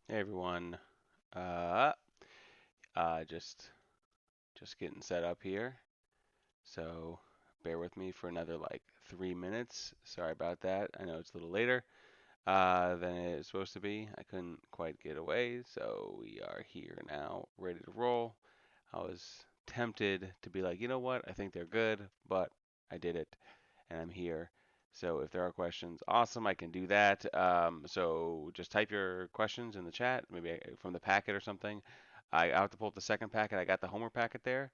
Hey everyone. Uh, uh, just just getting set up here. So bear with me for another like 3 minutes. Sorry about that. I know it's a little later than it's supposed to be. I couldn't quite get away, so we are here now, ready to roll. I was tempted to be like, you know what? I think they're good, but I did it, and I'm here. So if there are questions, awesome, I can do that. So just type your questions in the chat, maybe from the packet or something. I have to pull up the second packet. I got the homework packet there.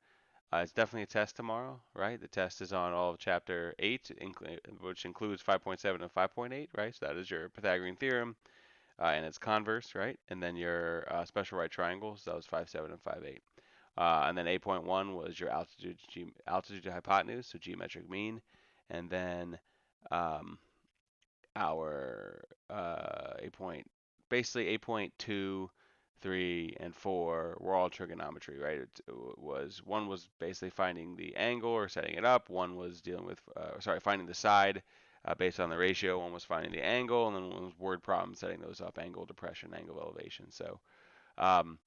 It's definitely a test tomorrow, right? The test is on all of chapter 8, which includes 5.7 and 5.8, right? So that is your Pythagorean theorem and its converse, right? And then your special right triangles, that was 5.7 and 5.8. And then 8.1 was your altitude to hypotenuse, so geometric mean. And then um, our 8 point, basically 8.2, 3, and 4 were all trigonometry, right? One was basically finding the angle or setting it up. One was dealing with, finding the side based on the ratio. One was finding the angle, and then one was word problem, setting those up: angle, depression, angle of elevation. So um,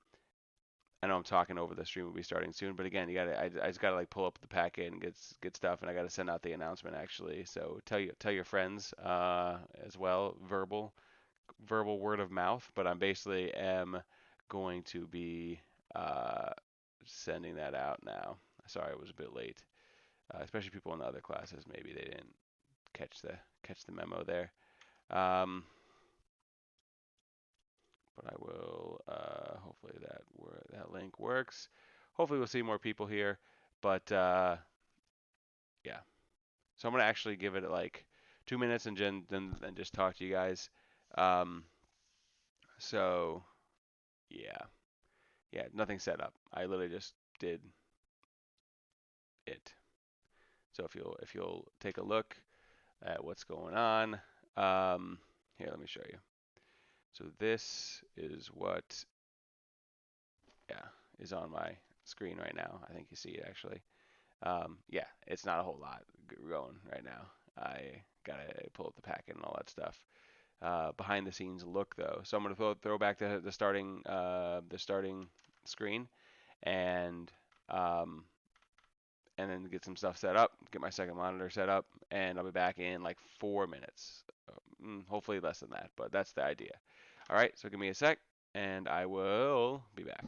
I know I'm talking over the stream will be starting soon, but again, I just gotta like pull up the packet and get stuff, and I gotta send out the announcement actually. So tell your friends as well, verbal word of mouth. But I'm basically am going to be uh, sending that out now. Sorry, it was a bit late, especially people in the other classes. Maybe they didn't catch the memo there. Um, but I will. Hopefully that link works. Hopefully we'll see more people here. But yeah, so I'm gonna actually give it like 2 minutes and then just talk to you guys. Um, so yeah, yeah, nothing set up. I literally just did it. So if you'll take a look at what's going on, um, here, let me show you. So this is what, yeah, is on my screen right now. I think you see it actually. Yeah, it's not a whole lot going right now. I gotta pull up the packet and all that stuff. Behind the scenes look though. So I'm gonna throw back the starting screen and um, and then get some stuff set up, get my second monitor set up, and I'll be back in like 4 minutes. Hopefully less than that, but that's the idea. All right, so give me a sec, and I will be back.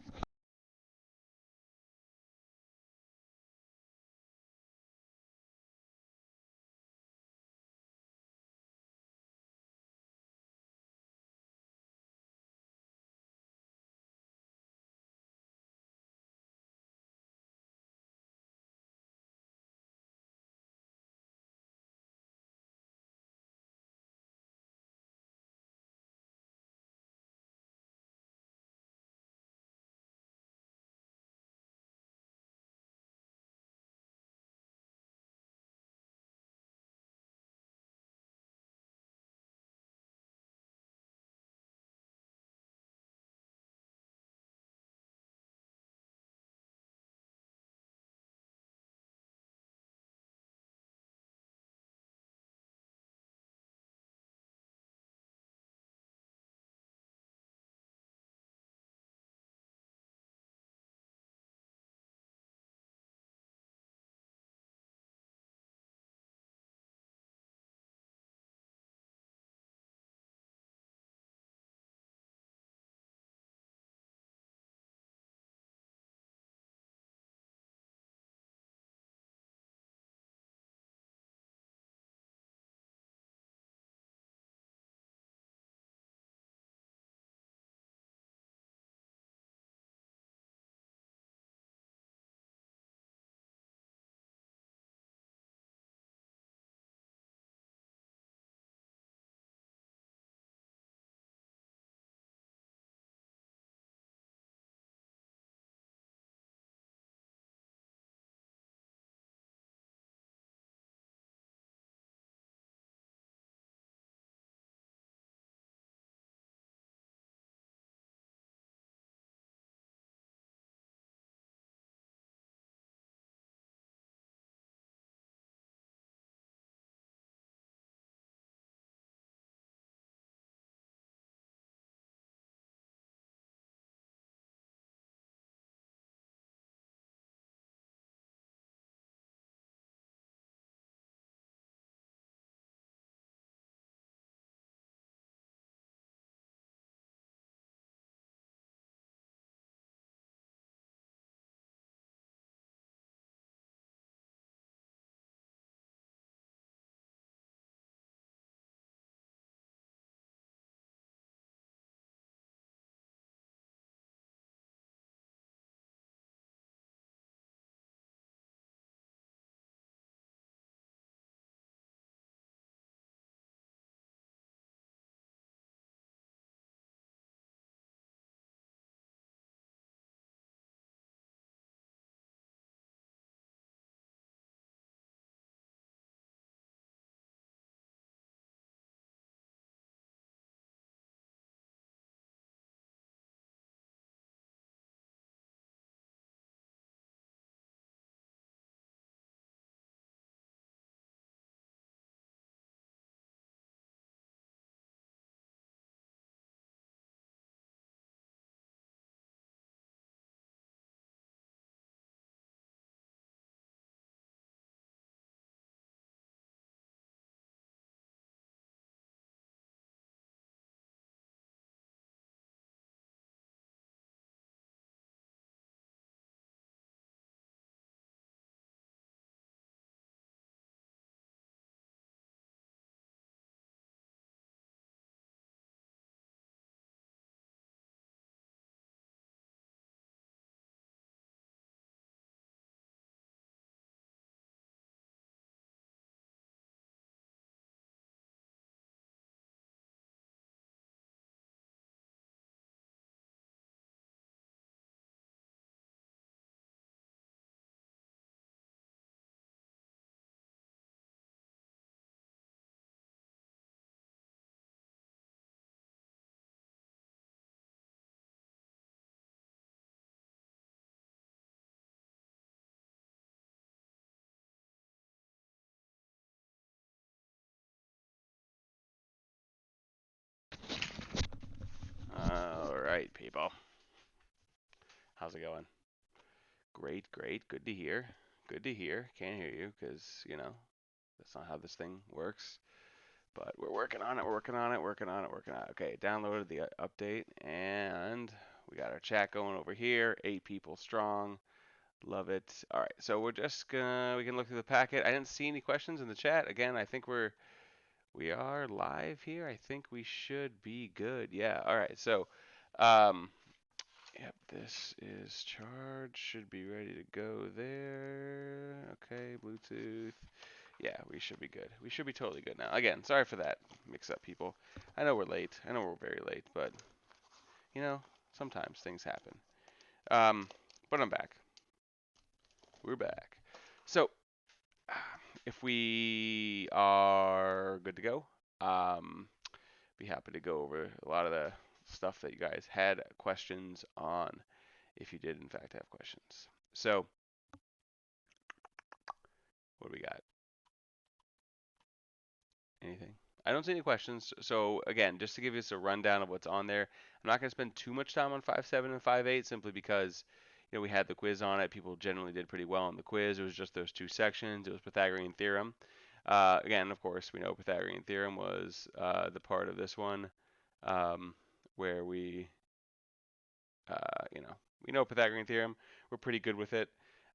right, people. How's it going? Great, great. Good to hear. Good to hear. Can't hear you because, that's not how this thing works. But we're working on it, working on it, working on it, working on it. Okay, downloaded the update and we got our chat going over here. 8 people strong. Love it. All right, so we can look through the packet. I didn't see any questions in the chat. Again, I think we are live here. I think we should be good. Yeah. All right. So, um, yep, this is charged. Should be ready to go there. Okay, Bluetooth. Yeah, we should be good. We should be totally good now. Again, sorry for that mix up, people. I know we're late. I know we're very late, but you know, sometimes things happen. Um, but I'm back. We're back. So, if we are good to go, um, be happy to go over a lot of the stuff that you guys had questions on, if you did in fact have questions. So, what do we got? Anything? I don't see any questions. So again, just to give you a rundown of what's on there, I'm not going to spend too much time on 5.7 and 5.8 simply because we had the quiz on it. People generally did pretty well on the quiz. It was just those 2 sections. It was Pythagorean theorem. Again, of course, we know Pythagorean theorem was the part of this one where uh, you know, we know Pythagorean theorem. We're pretty good with it.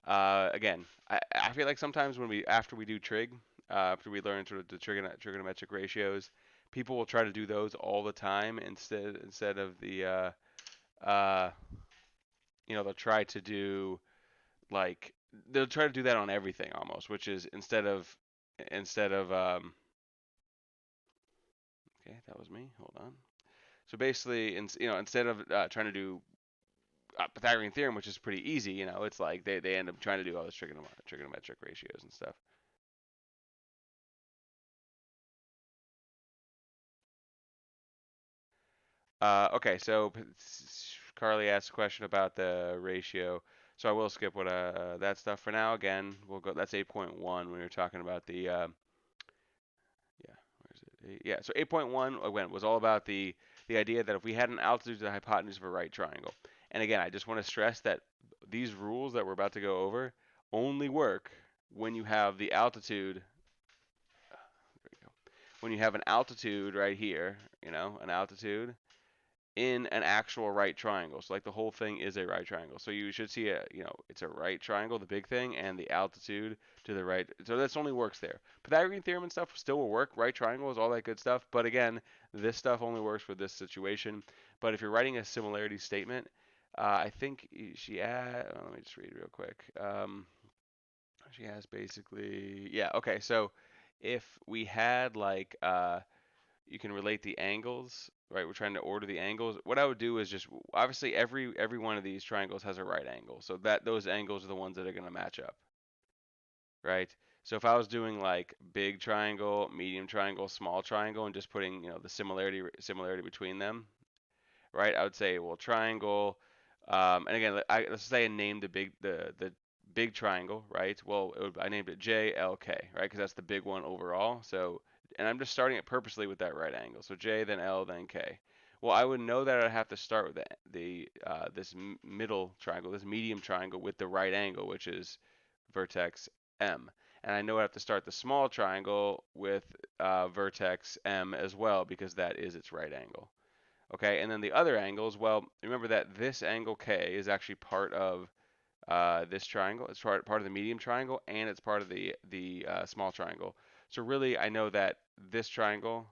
Again, I feel like sometimes after we do trig, after we learn sort of the trigonometric ratios, people will try to do those all the time instead of uh, they'll try to do like they'll try to do that on everything almost, which is instead of okay, that was me. Hold on. So basically, instead of trying to do Pythagorean theorem, which is pretty easy, it's like they end up trying to do all those trigonometric ratios and stuff. Okay, so Carly asked a question about the ratio, so I will skip what that stuff for now. Again, we'll go. That's 8.1 when we were talking about the yeah, where is it? Yeah, so 8.1 again was all about the idea that if we had an altitude to the hypotenuse of a right triangle, and again, I just want to stress that these rules that we're about to go over only work when you have the altitude. There we go. When you have an altitude right here, an altitude in an actual right triangle. So like the whole thing is a right triangle. So you should see it's a right triangle, the big thing, and the altitude to the right. So this only works there. Pythagorean theorem and stuff still will work. Right triangles, all that good stuff. But again, this stuff only works for this situation. But if you're writing a similarity statement, I think she let me just read real quick. She has basically, yeah, okay. So if we had like you can relate the angles, right? We're trying to order the angles. What I would do is just obviously every one of these triangles has a right angle, so that those angles are the ones that are going to match up, right? So if I was doing like big triangle, medium triangle, small triangle, and just putting the similarity between them, right? I would say, well, triangle, and again, let's say I named the big triangle, right? Well, I named it JLK, right? Because that's the big one overall. So, and I'm just starting it purposely with that right angle. So J, then L, then K. Well, I would know that I'd have to start with this middle triangle, this medium triangle with the right angle, which is vertex M. And I know I have to start the small triangle with vertex M as well because that is its right angle. Okay, and then the other angles, well, remember that this angle K is actually part of this triangle. It's part of the medium triangle, and it's part of the small triangle. So really, I know that this triangle,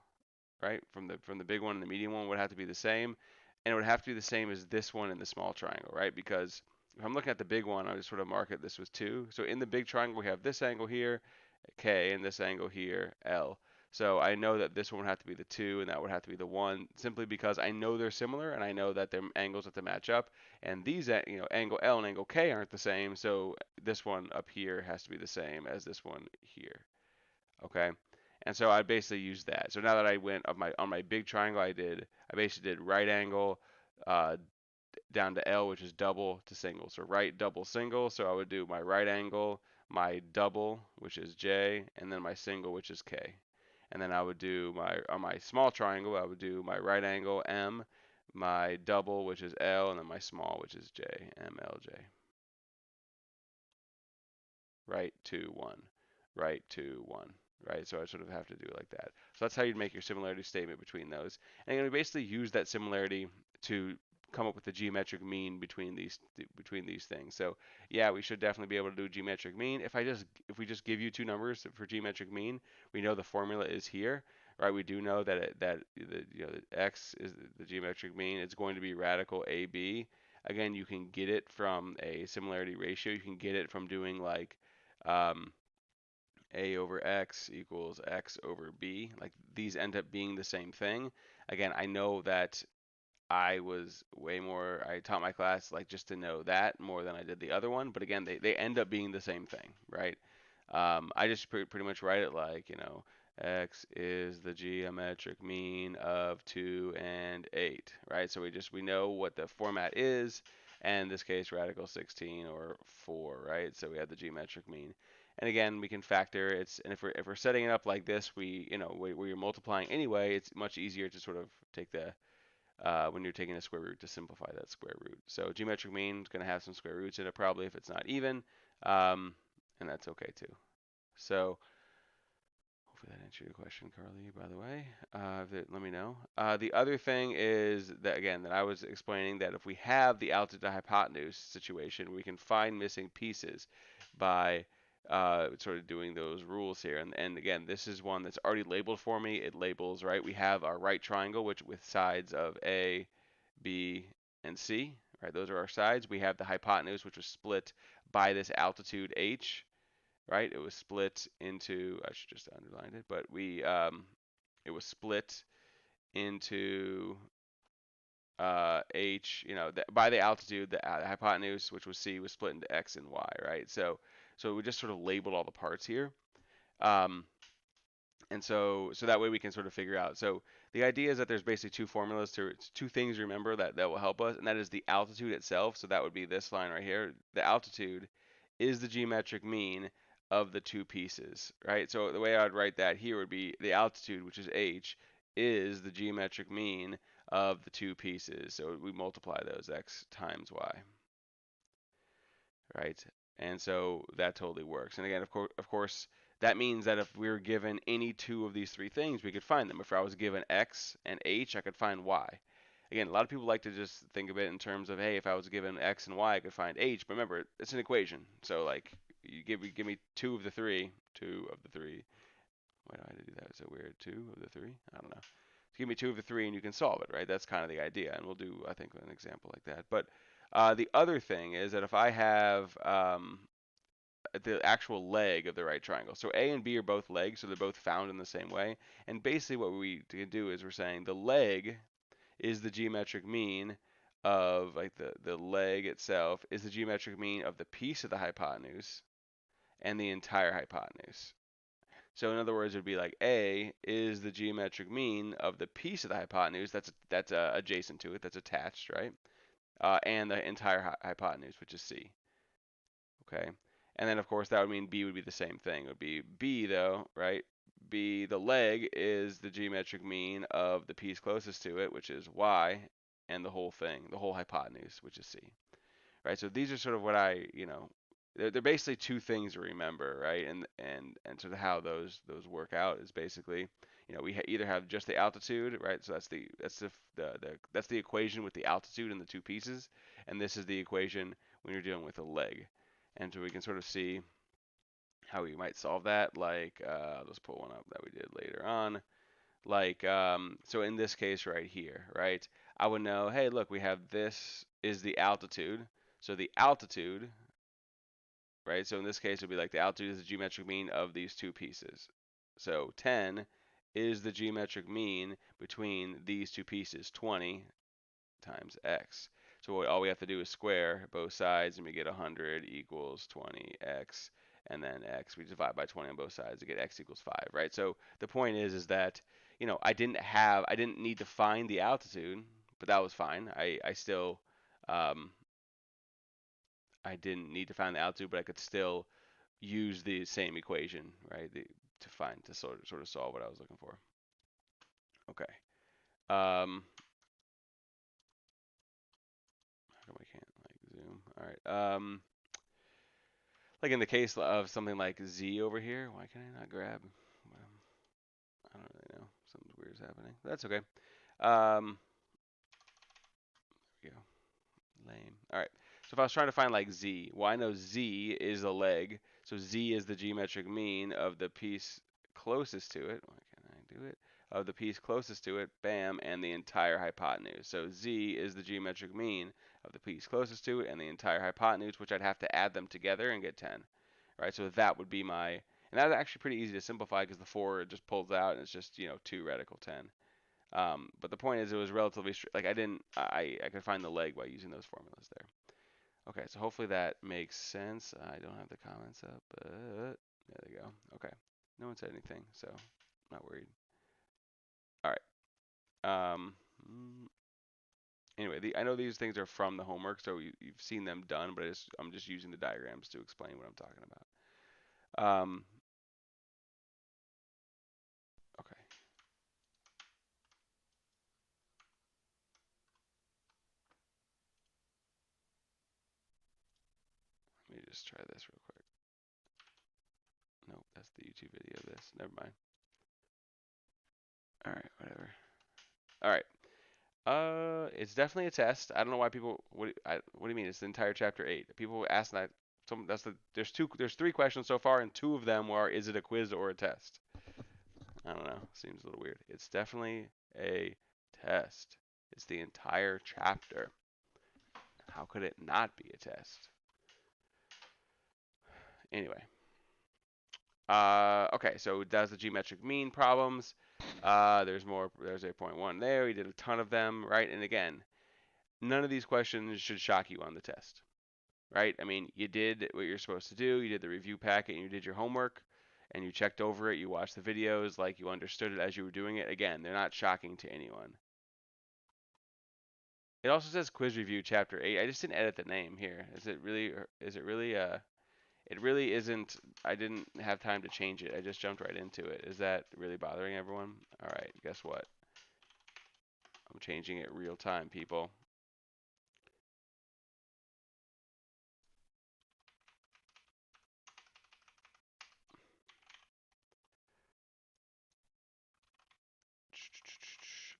right, from the big one and the medium one would have to be the same, and it would have to be the same as this one in the small triangle, right? Because if I'm looking at the big one, I just sort of mark it this was 2. So in the big triangle, we have this angle here, K, and this angle here, L. So I know that this one would have to be the 2 and that would have to be the 1 simply because I know they're similar and I know that their angles have to match up. And these, angle L and angle K aren't the same, so this one up here has to be the same as this one here. Okay? And so I basically used that. So now that I went on my big triangle, I basically did right angle uh, down to L, which is double to single. So right, double, single. So I would do my right angle, my double, which is J, and then my single, which is K. And then I would do on my small triangle, I would do my right angle M, my double, which is L, and then my small, which is J, MLJ. Right, 2, 1, right, 2, 1, right? So I sort of have to do it like that. So that's how you'd make your similarity statement between those. And you're going to basically use that similarity to come up with the geometric mean between these things. So yeah, we should definitely be able to do geometric mean. If we just give you two numbers for geometric mean, we know the formula is here, right? We do know that x is the geometric mean. It's going to be radical AB. Again, you can get it from a similarity ratio. You can get it from doing like um, a over x equals x over b. Like these end up being the same thing. Again, I know that I taught my class like just to know that more than I did the other one. But again, they end up being the same thing, right? I just pretty much write it like, x is the geometric mean of 2 and 8, right? So we know what the format is, and in this case, radical 16 or 4, right? So we have the geometric mean. And again, we can factor and if we're setting it up like this, where you're multiplying anyway, it's much easier to sort of take when you're taking a square root to simplify that square root. So geometric mean is going to have some square roots in it probably if it's not even, um, and that's okay too. So hopefully that answered your question, Carly, by the way. Let me know. The other thing is that, again, that I was explaining that if we have the altitude to hypotenuse situation, we can find missing pieces by sort of doing those rules here. And again, this is one that's already labeled for me. It labels, right? We have our right triangle, which with sides of A, B, and C, right? Those are our sides. We have the hypotenuse, which was split by this altitude H, right? It was split into, I should just underline it, but it was split into H, by the altitude, the hypotenuse, which was C, was split into X and Y, right? So we just sort of labeled all the parts here. Um, and so that way we can sort of figure out. So the idea is that there's basically two things to remember that will help us, and that is the altitude itself. So that would be this line right here. The altitude is the geometric mean of the two pieces, right? So the way I would write that here would be the altitude, which is h, is the geometric mean of the two pieces. So we multiply those, x times y, right? And so that totally works. And again, of course, that means that if we were given any two of these three things, we could find them. If I was given x and h, I could find y. Again, a lot of people like to just think of it in terms of, hey, if I was given x and y, I could find h. But remember, it's an equation. So like, you give me two of the three. Why do I have to do that? Is it weird? Two of the three? I don't know. Give me two of the three, and you can solve it, right? That's kind of the idea. And we'll do, I think, an example like that. But the other thing is that if I have the actual leg of the right triangle. So A and B are both legs, so they're both found in the same way. And basically what we can do is we're saying the leg is the geometric mean of, like, the leg itself is the geometric mean of the piece of the hypotenuse and the entire hypotenuse. So in other words, it would be like A is the geometric mean of the piece of the hypotenuse that's adjacent to it, that's attached, right? And the entire hypotenuse, which is C. Okay. And then of course that would mean B would be the same thing. It would be B though, right? B, the leg is the geometric mean of the piece closest to it, which is Y, and the whole thing, the whole hypotenuse, which is C. Right? So these are sort of what they're basically two things to remember, right? And sort of how those work out is basically, we either have just the altitude, right? So that's the equation with the altitude and the two pieces, and this is the equation when you're dealing with a leg. And so we can sort of see how we might solve that. Like, let's put one up that we did later on. Like, so in this case right here, right, I would know, hey, look, we have this is the altitude. So the altitude, right, so in this case, it would be like the altitude is the geometric mean of these two pieces. So 10 is the geometric mean between these two pieces, 20 times x. So all we have to do is square both sides, and we get 100 equals 20x, and then x, we divide by 20 on both sides to get x equals 5, right? So the point is that, I didn't need to find the altitude, but that was fine. I still, I didn't need to find the altitude, but I could still use the same equation, right, to sort of solve what I was looking for. Okay. Um, All right. Like in the case of something like z over here, why can I not grab? I don't really know. Something weird is happening. That's okay. Here we go. Lame. All right. So if I was trying to find like z, well, I know z is a leg. So z is the geometric mean of the piece closest to it. Why can't I do it? Of the piece closest to it, bam, and the entire hypotenuse. So z is the geometric mean of the piece closest to it and the entire hypotenuse, which I'd have to add them together and get 10. Right? So that would be my, and that's actually pretty easy to simplify because the 4 just pulls out and it's just, 2 radical 10. But the point is, it was relatively like I could find the leg by using those formulas there. Okay, so hopefully that makes sense. I don't have the comments up, but there they go. Okay, no one said anything, so not worried. All right. Anyway, I know these things are from the homework, so you've seen them done, but I'm just using the diagrams to explain what I'm talking about. Okay. Let me just try this real quick. Nope, that's the YouTube video of this. Never mind. All right, whatever. All right. It's definitely a test. I don't know why people. What do you mean? It's the entire chapter 8. People ask that. There's 3 questions so far, and 2 of them are, is it a quiz or a test? I don't know. Seems a little weird. It's definitely a test. It's the entire chapter. How could it not be a test? Anyway. Okay, so that's the geometric mean problems. There's 8.1 there. We did a ton of them, right? And again, none of these questions should shock you on the test, right? I mean, you did what you're supposed to do. You did the review packet and you did your homework and you checked over it. You watched the videos like you understood it as you were doing it. Again, they're not shocking to anyone. It also says quiz review chapter 8. I just didn't edit the name here. It really isn't. I didn't have time to change it. I just jumped right into it. Is that really bothering everyone? All right, guess what? I'm changing it real time, people.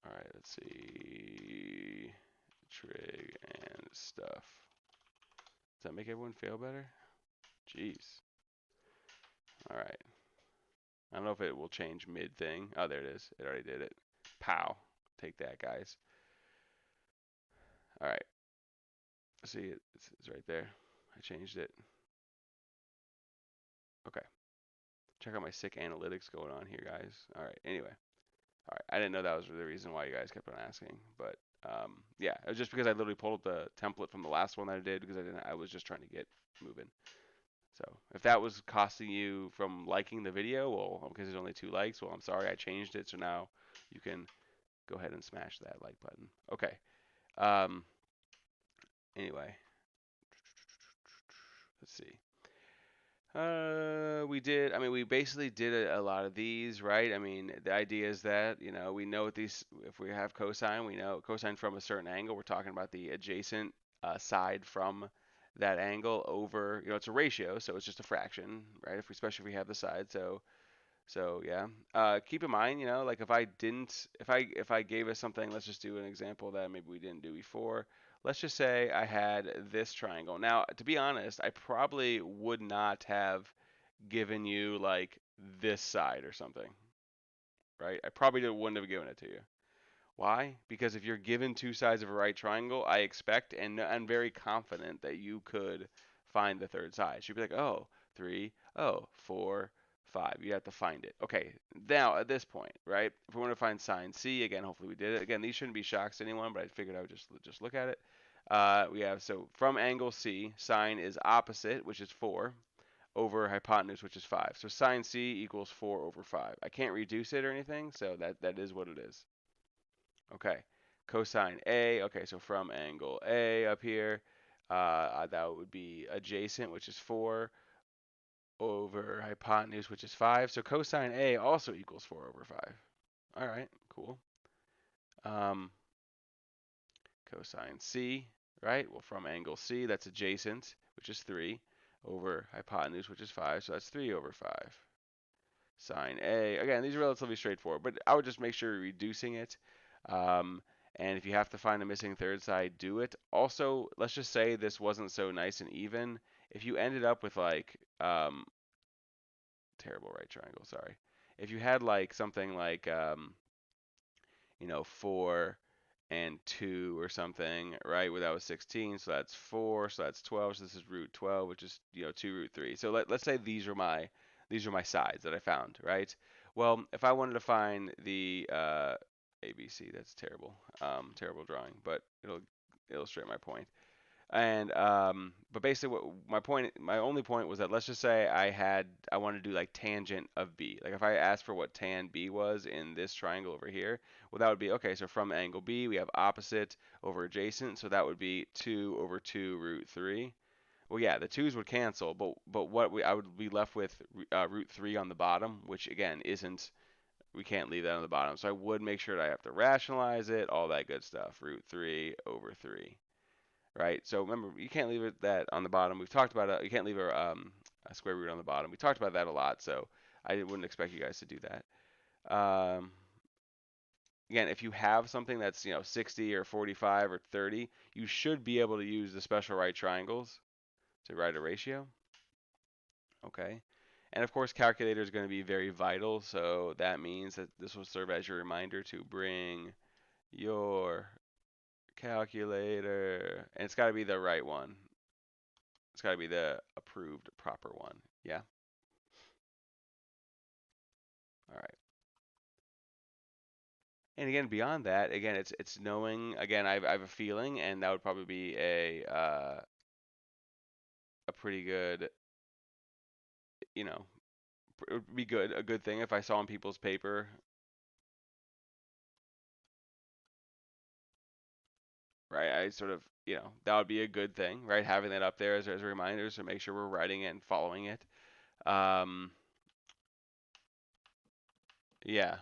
All right, let's see. Trig and stuff. Does that make everyone feel better? Jeez. All right. I don't know if it will change mid thing. Oh, there it is. It already did it. Pow. Take that, guys. All right. See, it's right there. I changed it. Okay. Check out my sick analytics going on here, guys. All right. Anyway. All right. I didn't know that was the reason why you guys kept on asking, but yeah, it was just because I literally pulled up the template from the last one that I did because I was just trying to get moving. So if that was costing you from liking the video, well, because there's only 2 likes, well, I'm sorry, I changed it, so now you can go ahead and smash that like button. Okay. Um, anyway, let's see. We basically did a lot of these, right? I mean, the idea is that, we know what these, if we have cosine, we know cosine from a certain angle. We're talking about the adjacent side from that angle over, it's a ratio, so it's just a fraction, right? Especially if we have the side. So yeah. Keep in mind, like if I gave us something, let's just do an example that maybe we didn't do before. Let's just say I had this triangle. Now, to be honest, I probably would not have given you like this side or something, right? I probably wouldn't have given it to you. Why? Because if you're given 2 sides of a right triangle, I expect and I'm very confident that you could find the third side. You'd be like, oh, 3, oh, 4, 5. You have to find it. Okay, now at this point, right? If we want to find sine C, again, hopefully we did it. Again, these shouldn't be shocks to anyone, but I figured I would just look at it. We have, so from angle C, sine is opposite, which is 4, over hypotenuse, which is 5. So sine C equals 4 over 5. I can't reduce it or anything, so that is what it is. Okay, cosine A. Okay, so from angle A up here, that would be adjacent, which is 4, over hypotenuse, which is 5. So cosine A also equals 4 over 5. All right, cool. Cosine C, right? Well, from angle C, that's adjacent, which is 3, over hypotenuse, which is 5, so that's 3 over 5. Sine A, again, these are relatively straightforward, but I would just make sure you're reducing it. Um, and if you have to find a missing third side, do it. Also, let's just say this wasn't so nice and even. If you ended up with like, terrible right triangle, sorry. If you had like something like, 4 and 2 or something, right? Where that was 16, so that's 4, so that's 12, so this is root 12, which is, 2 root 3. So let's say these are my sides that I found, right? Well, if I wanted to find the ABC, that's terrible, terrible drawing, but it'll illustrate my point. And but basically, my only point was that let's just say I wanted to do like tangent of B. Like if I asked for what tan B was in this triangle over here, well that would be okay. So from angle B we have opposite over adjacent, so that would be 2 over 2 root 3. Well, yeah, the twos would cancel, but I would be left with root 3 on the bottom, which again isn't, we can't leave that on the bottom. So I would make sure that I have to rationalize it, all that good stuff. Root 3 over 3. Right? So remember, you can't leave it that on the bottom. We've talked about it. You can't leave a square root on the bottom. We talked about that a lot, so I wouldn't expect you guys to do that. Again, if you have something that's 60 or 45 or 30, you should be able to use the special right triangles to write a ratio. Okay. And of course, calculator is going to be very vital, so that means that this will serve as your reminder to bring your calculator, and it's got to be the right one. It's got to be the approved proper one. Yeah. All right. And again, beyond that, again, it's knowing. Again, I have a feeling, and that would probably be a pretty good, you know, it would be a good thing if I saw in people's paper, right? I sort of, that would be a good thing, right? Having that up there as a reminder, so make sure we're writing it and following it. Um, yeah.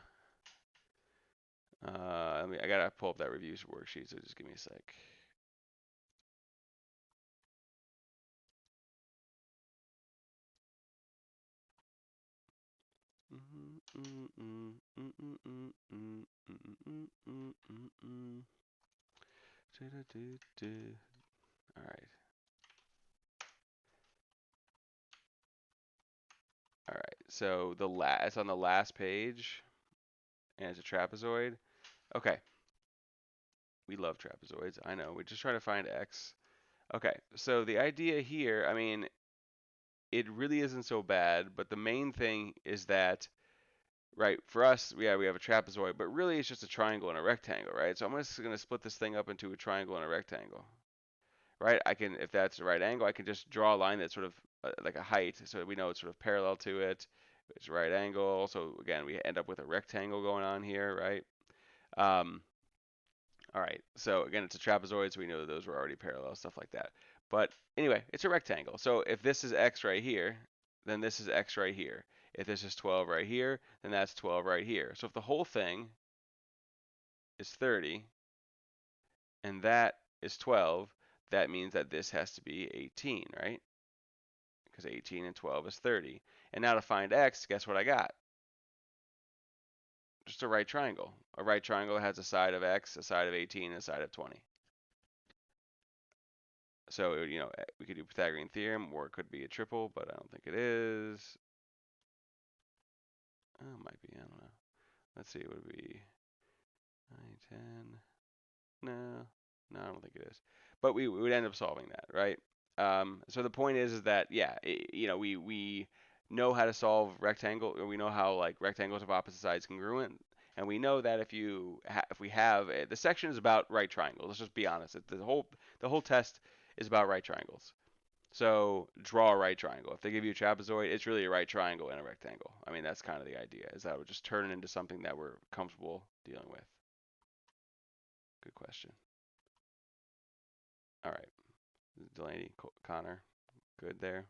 I gotta pull up that reviews worksheet, so just give me a sec. All right. All right. So it's on the last page, and it's a trapezoid. Okay. We love trapezoids. I know. We're just trying to find x. Okay. So the idea here, I mean, it really isn't so bad, but the main thing is that, right, for us, yeah, we have a trapezoid, but really it's just a triangle and a rectangle, right? So I'm just going to split this thing up into a triangle and a rectangle, right? I can, if that's the right angle, I can just draw a line that's sort of like a height, so we know it's sort of parallel to it. It's a right angle. So again, we end up with a rectangle going on here, right? Um, all right. So again, it's a trapezoid, so we know that those were already parallel, stuff like that. But anyway, it's a rectangle. So if this is x right here, then this is x right here. If this is 12 right here, then that's 12 right here. So if the whole thing is 30 and that is 12, that means that this has to be 18, right? Because 18 and 12 is 30. And now to find x, guess what I got? Just a right triangle. A right triangle has a side of x, a side of 18, and a side of 20. So, we could do Pythagorean theorem, or it could be a triple, but I don't think it is. Oh, it might be, I don't know. Let's see, it would be 9, 10. No, I don't think it is. But we would end up solving that, right? So the point is that, yeah, we know how to solve rectangle, or we know how like rectangles of opposite sides congruent, and we know that if we have the section is about right triangles. Let's just be honest. The whole test is about right triangles. So draw a right triangle. If they give you a trapezoid, it's really a right triangle and a rectangle. I mean, that's kind of the idea, is that would just turn it into something that we're comfortable dealing with. Good question. All right. Delaney, Connor, good there.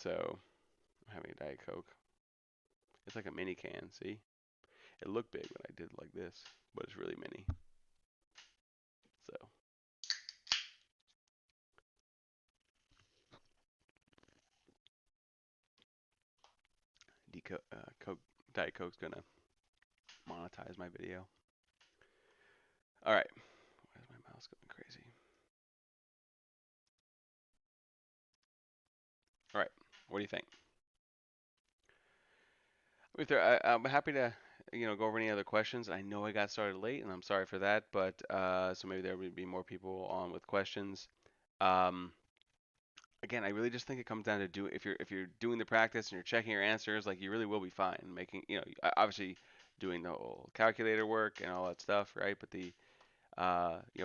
So I'm having a Diet Coke. It's like a mini can, see? It looked big when I did it like this, but it's really mini. So Coke, Diet Coke's gonna monetize my video. All right. Why is my mouse going crazy? All right. What do you think? I'm happy to, go over any other questions. I know I got started late, and I'm sorry for that. But so maybe there would be more people on with questions. Um, Again, I really just think it comes down to if you're doing the practice and you're checking your answers, like you really will be fine. Making, obviously doing the whole calculator work and all that stuff, right? But the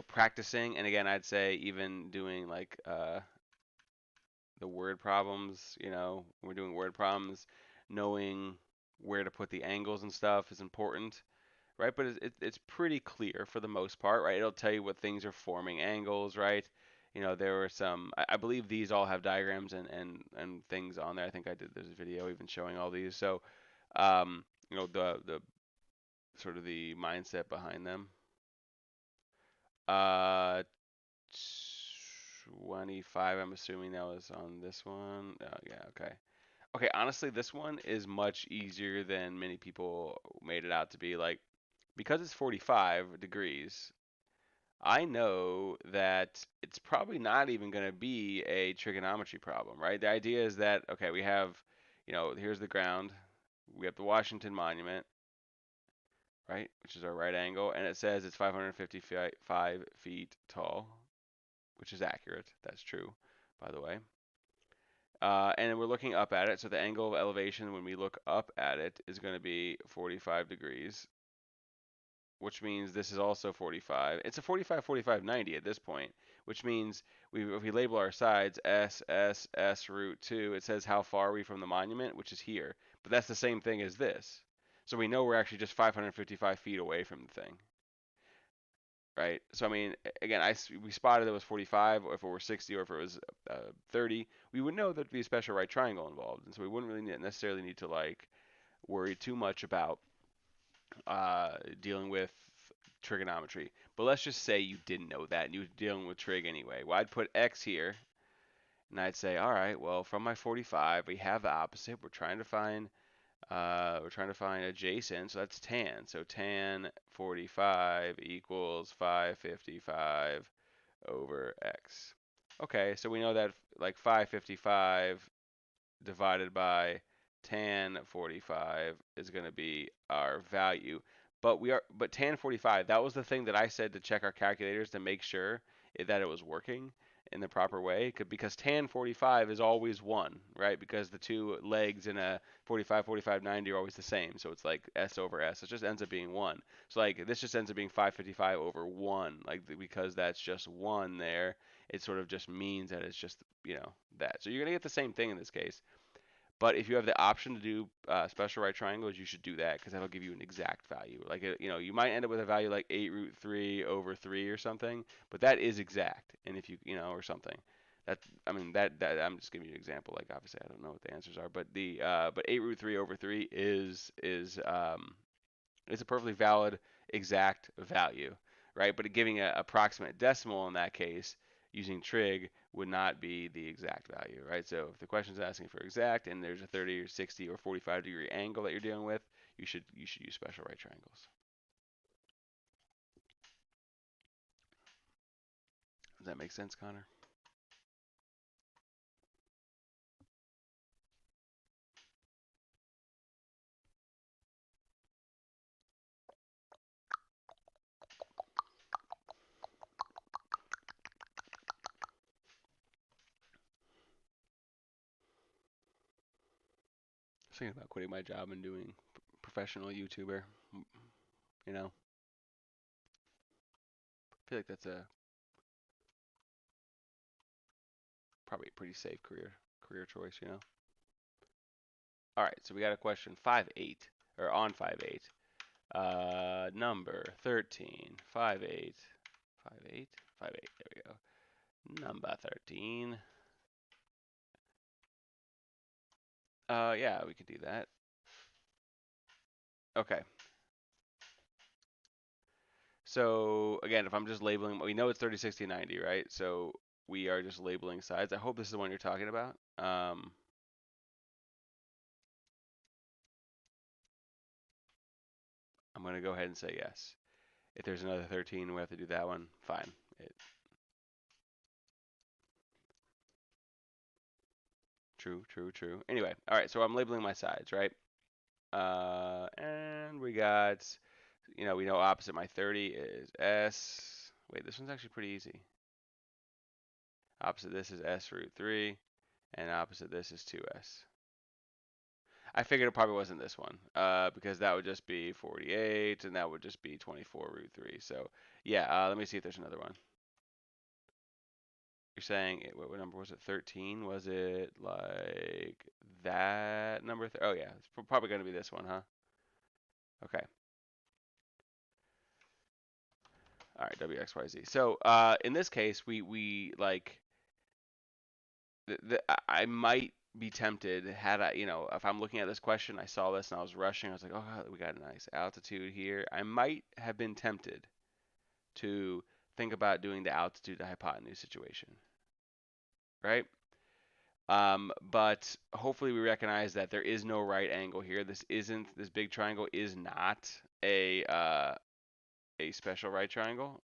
practicing, and again, I'd say even doing like the word problems, when we're doing word problems, knowing where to put the angles and stuff is important, right? But it's pretty clear for the most part, right? It'll tell you what things are forming angles, right? There were some, I believe these all have diagrams and things on there. I think there's a video even showing all these. So, the sort of the mindset behind them. Uh, 25, I'm assuming that was on this one. Oh, yeah, okay. Okay, honestly, this one is much easier than many people made it out to be. Like, because it's 45 degrees, I know that it's probably not even going to be a trigonometry problem, right? The idea is that, okay, we have, here's the ground, we have the Washington Monument, right, which is our right angle, and it says it's 555 feet tall, which is accurate. That's true, by the way. And then we're looking up at it, so the angle of elevation when we look up at it is going to be 45 degrees, which means this is also 45. It's a 45, 45, 90 at this point, which means if we label our sides S, S, S root 2, it says how far are we from the monument, which is here. But that's the same thing as this. So we know we're actually just 555 feet away from the thing, right? So I mean, again, we spotted it was 45, or if it were 60, or if it was 30, we would know there'd be a special right triangle involved, and so we wouldn't really necessarily need to like worry too much about dealing with trigonometry. But let's just say you didn't know that and you were dealing with trig anyway. Well, I'd put x here, and I'd say, all right, well, from my 45, we have the opposite. We're trying to find adjacent, so that's tan. So tan 45 equals 555 over x. Okay, so we know that like 555 divided by tan 45 is going to be our value. But tan 45, that was the thing that I said to check our calculators to make sure that it was working in the proper way, because tan 45 is always 1, right? Because the two legs in a 45, 45, 90 are always the same. So it's like S over S. It just ends up being 1. So like this just ends up being 555 over 1, like because that's just 1 there. It sort of just means that it's just, that. So you're going to get the same thing in this case. But if you have the option to do special right triangles, you should do that because that'll give you an exact value. Like, you might end up with a value like 8 root 3 over 3 or something, but that is exact. And if or something. I mean, that I'm just giving you an example. Like, obviously, I don't know what the answers are, but but 8 root 3 over 3 is a perfectly valid exact value, right? But giving an approximate decimal in that case using trig would not be the exact value, right? So if the question is asking for exact and there's a 30 or 60 or 45 degree angle that you're dealing with, you should use special right triangles. Does that make sense, Connor? I was thinking about quitting my job and doing professional YouTuber. I feel like that's probably a pretty safe career choice. All right, so we got a question 5-8 or on 5-8. Number 13, 5-8, 5-8, 5-8. There we go. Number 13. Yeah, we could do that. Okay. So again, if I'm just labeling, we know it's 30, 60, 90, right? So we are just labeling sides. I hope this is the one you're talking about. I'm going to go ahead and say yes. If there's another 13, we have to do that one. Fine. True, true, true. Anyway, all right. So I'm labeling my sides, right? And we got, we know opposite my 30 is S. Wait, this one's actually pretty easy. Opposite this is S root 3, and opposite this is 2S. I figured it probably wasn't this one, because that would just be 48, and that would just be 24 root 3. So, yeah, let me see if there's another one. You're saying, what number was it? 13? Was it like that number? Oh, yeah, it's probably going to be this one, huh? Okay. All right, WXYZ. So, in this case, we like, I might be tempted had I, if I'm looking at this question, I saw this and I was rushing. I was like, oh, we got a nice altitude here. I might have been tempted to think about doing the altitude to hypotenuse situation, right? But hopefully we recognize that there is no right angle here. This big triangle is not a special right triangle.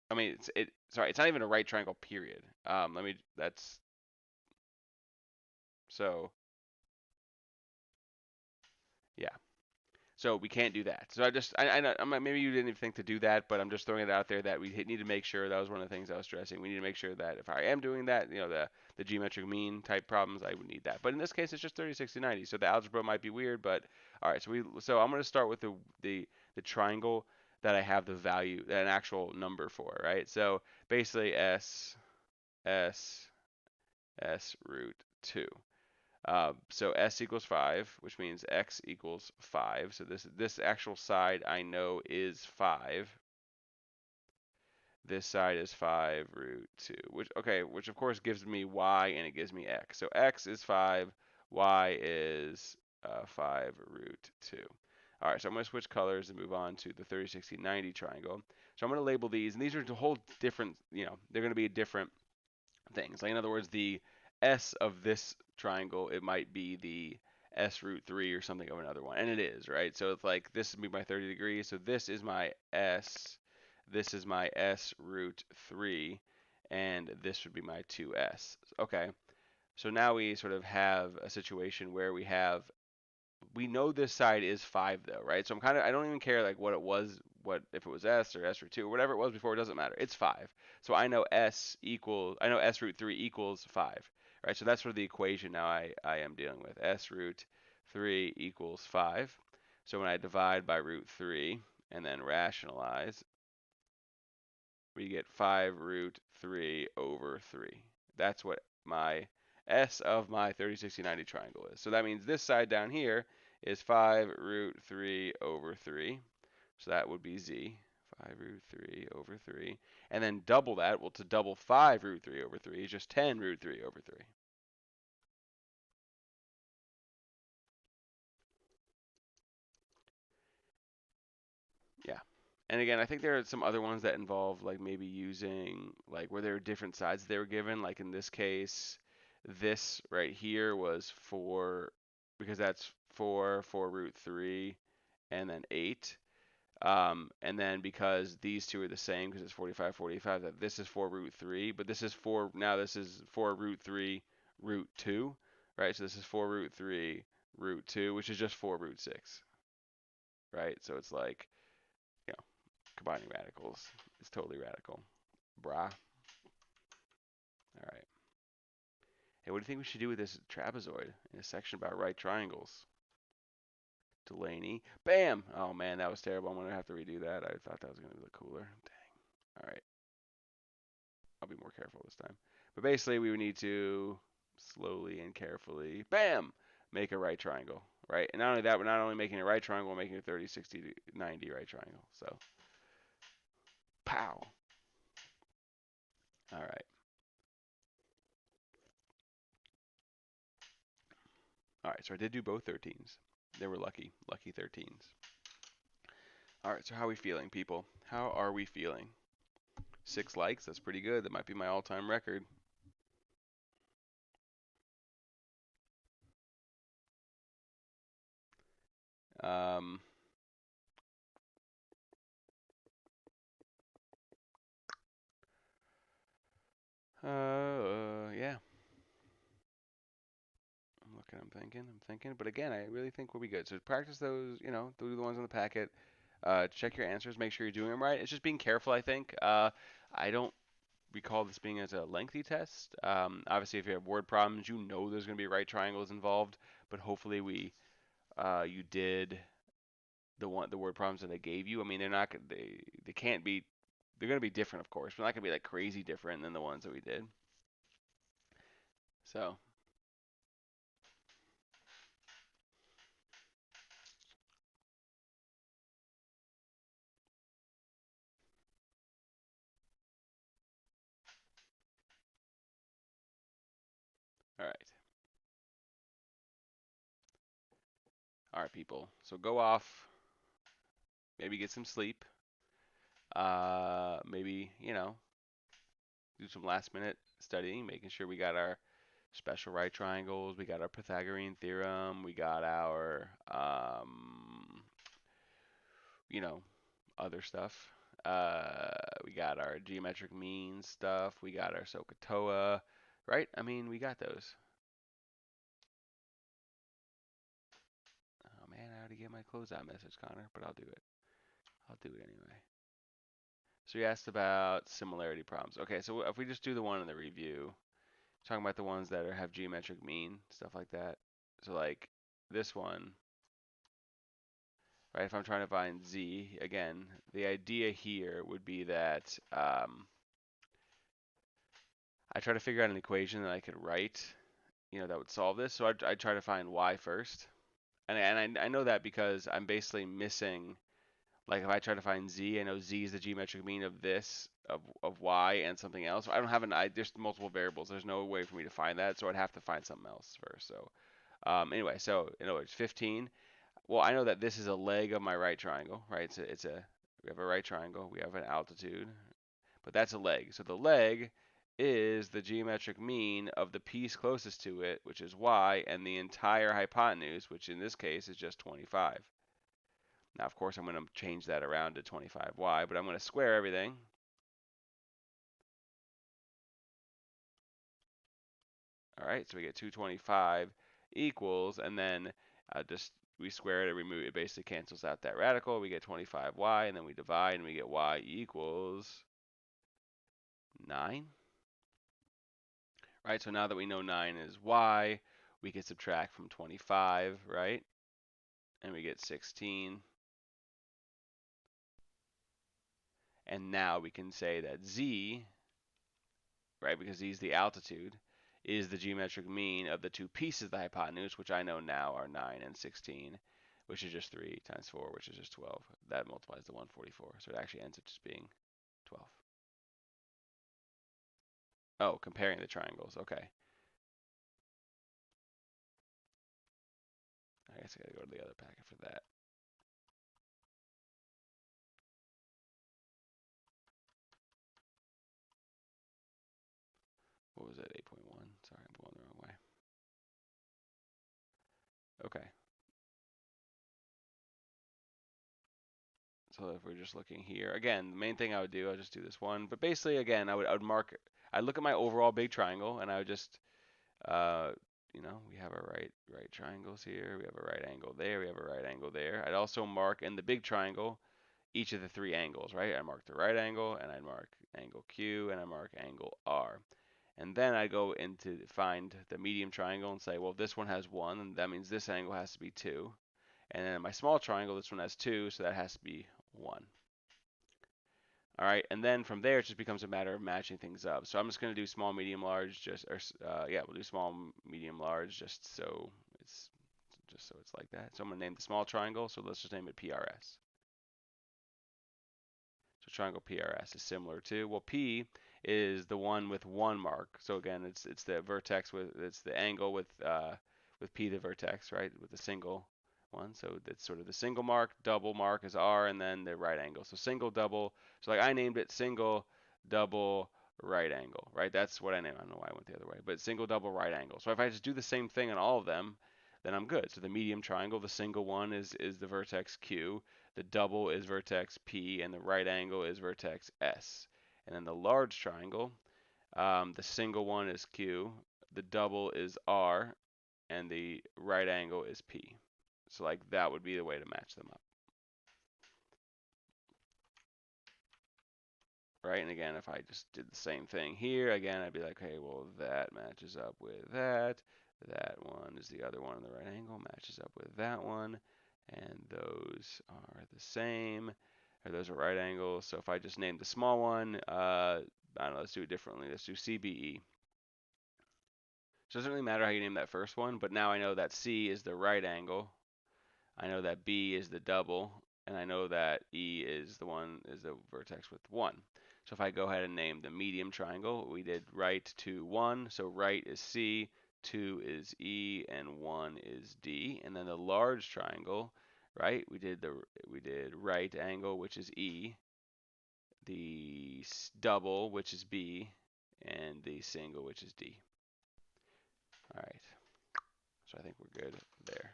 I mean, it's not even a right triangle, period. That's so, yeah. So we can't do that. So I know, maybe you didn't even think to do that, but I'm just throwing it out there that we need to make sure. That was one of the things I was stressing. We need to make sure that if I am doing that, the geometric mean type problems, I would need that. But in this case, it's just 30, 60, 90. So the algebra might be weird, but all right. So I'm going to start with the triangle that I have the value, an actual number for, right? So basically S root 2. So s equals 5, which means x equals 5. So this actual side I know is 5. This side is 5 root 2, which of course gives me y and it gives me x. So x is 5, y is 5 root 2. All right, so I'm going to switch colors and move on to the 30, 60, 90 triangle. So I'm going to label these, and these are a whole different, they're going to be different things. Like in other words, the S of this triangle, it might be the S root 3 or something of another one. And it is, right? So it's like this would be my 30 degrees. So this is my S. This is my S root 3. And this would be my 2S. Okay. So now we sort of have a situation where we know this side is 5 though, right? So I don't even care like what it was, what if it was S or S root 2 or whatever it was before, it doesn't matter. It's 5. So I know S root 3 equals 5, right? So that's sort of the equation now I am dealing with. S root 3 equals 5. So when I divide by root 3 and then rationalize, we get 5 root 3 over 3. That's what my S of my 30, 60, 90 triangle is. So that means this side down here is 5 root 3 over 3. So that would be Z, 5 root 3 over 3. And then double that, well, to double 5 root 3 over 3 is just 10 root 3 over 3. Yeah. And again, I think there are some other ones that involve like maybe using like where there are different sides they were given. Like in this case, this right here was 4 because that's 4 root 3 and then 8. And then because these two are the same because it's 45, 45, that this is 4 root 3, but this is 4, now this is 4 root 3 root 2, right? So this is 4 root 3 root 2, which is just 4 root 6, right? So it's like, you know, combining radicals is totally radical. Brah. All right. Hey, what do you think we should do with this trapezoid in a section about right triangles? Delaney. Bam! Oh man, that was terrible. I'm going to have to redo that. I thought that was going to look cooler. Dang. All right. I'll be more careful this time. But basically, we would need to slowly and carefully, bam, make a right triangle, right? And not only that, we're not only making a right triangle, we're making a 30, 60, 90 right triangle. So, pow. All right. So I did do both 13s. They were lucky 13s. All right, so how are we feeling, people? How are we feeling? 6 likes, that's pretty good. That might be my all-time record. Um, yeah. I'm thinking. But again, I really think we'll be good. So practice those, do the ones in the packet. Check your answers, make sure you're doing them right. It's just being careful, I think. I don't recall this being as a lengthy test. Obviously, if you have word problems, you know there's going to be right triangles involved. But hopefully, you did the word problems that I gave you. I mean, they can't be. They're going to be different, of course. But not going to be like crazy different than the ones that we did. So, all right. All right, people. So go off, maybe get some sleep. Maybe, do some last minute studying, making sure we got our special right triangles, we got our Pythagorean theorem, we got our, you know, other stuff. We got our geometric mean stuff, we got our SOHCAHTOA, right? I mean, we got those. Oh man, I already get my closeout message, Connor, but I'll do it. I'll do it anyway. So you asked about similarity problems. Okay, so if we just do the one in the review, talking about the ones that have geometric mean, stuff like that. So like this one, right? If I'm trying to find z, again, the idea here would be that I try to figure out an equation that I could write, that would solve this. So I'd try to find y first. And I know that because I'm basically missing, like if I try to find z, I know z is the geometric mean of this, of y and something else. So I don't have there's multiple variables. There's no way for me to find that. So I'd have to find something else first. So anyway, so in other words, 15. Well, I know that this is a leg of my right triangle, right? We have a right triangle, we have an altitude, but that's a leg. So the leg is the geometric mean of the piece closest to it, which is y, and the entire hypotenuse, which in this case is just 25. Now, of course, I'm going to change that around to 25y, but I'm going to square everything. All right, so we get 225 equals, and then we square it and remove it. It basically cancels out that radical. We get 25y, and then we divide, and we get y equals 9. Right, so now that we know 9 is y, we can subtract from 25, right? And we get 16. And now we can say that z, right, because z is the altitude, is the geometric mean of the two pieces of the hypotenuse, which I know now are 9 and 16, which is just 3 times 4, which is just 12. That multiplies to 144. So it actually ends up just being 12. Oh, comparing the triangles. Okay. I guess I gotta go to the other packet for that. What was that? 8.1. Sorry, I'm going the wrong way. Okay. So if we're just looking here, again, the main thing I would do, I'll just do this one. But basically, again, I would mark, I'd look at my overall big triangle, and I would just, we have our right triangles here. We have a right angle there. We have a right angle there. I'd also mark in the big triangle each of the 3 angles, right? I mark the right angle, and I'd mark angle Q, and I mark angle R. And then I go into find the medium triangle and say, well, this one has 1, and that means this angle has to be 2. And then in my small triangle, this one has 2, so that has to be 1. All right, and then from there, it just becomes a matter of matching things up. So I'm just going to do small, medium, large, we'll do small, medium, large, just so it's like that. So I'm going to name the small triangle, so let's just name it PRS. So triangle PRS is similar to, well, P is the one with 1 mark. So again, it's the vertex it's the angle with with P the vertex, right? With the single one. So that's sort of the single mark, double mark is R, and then the right angle. So single, double. So like I named it single, double, right angle, right? That's what I named. I don't know why I went the other way, but single, double, right angle. So if I just do the same thing on all of them, then I'm good. So the medium triangle, the single one is the vertex Q, the double is vertex P, and the right angle is vertex S. And then the large triangle, the single one is Q, the double is R, and the right angle is P. So like that would be the way to match them up. Right, and again, if I just did the same thing here, again, I'd be like, hey, well, that matches up with that. That one is the other one in the right angle, matches up with that one. And those are the same, or those are right angles. So if I just name the small one, I don't know, let's do it differently. Let's do CBE. So it doesn't really matter how you name that first one, but now I know that C is the right angle. I know that B is the double, and I know that E is the vertex with 1. So if I go ahead and name the medium triangle, we did right to 1, so right is C, 2 is E, and 1 is D. And then the large triangle, right? We did right angle, which is E, the double, which is B, and the single, which is D. All right. So I think we're good there.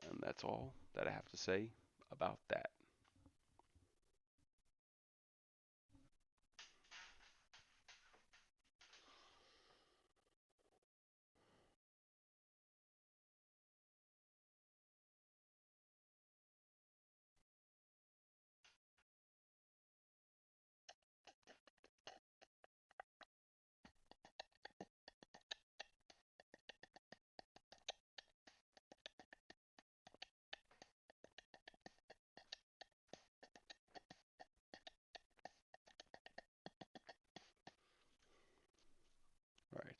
And that's all that I have to say about that. Right.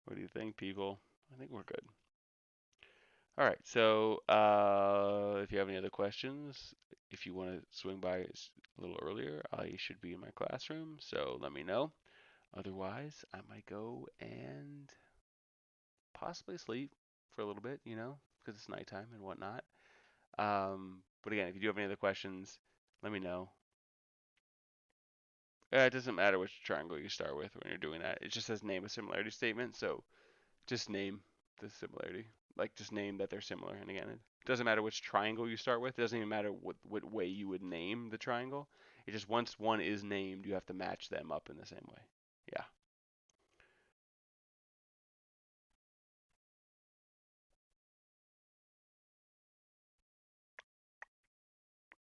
What do you think, people? I think we're good. All right. So if you have any other questions, if you want to swing by a little earlier, I should be in my classroom. So let me know. Otherwise, I might go and possibly sleep for a little bit, because it's nighttime and whatnot. But again, if you do have any other questions, let me know. It doesn't matter which triangle you start with when you're doing that. It just says name a similarity statement, so just name the similarity. Like just name that they're similar. And again, it doesn't matter which triangle you start with. It doesn't even matter what way you would name the triangle. It just once one is named, you have to match them up in the same way. Yeah.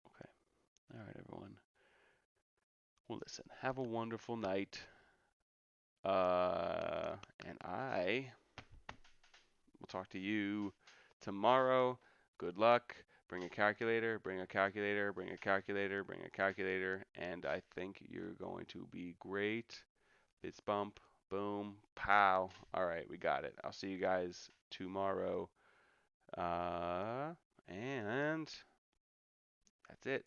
Okay. All right, everyone. Well, listen. Have a wonderful night. And I will talk to you tomorrow. Good luck. Bring a calculator, bring a calculator, bring a calculator, bring a calculator, and I think you're going to be great. It's bump, boom, pow. All right, we got it. I'll see you guys tomorrow. And that's it.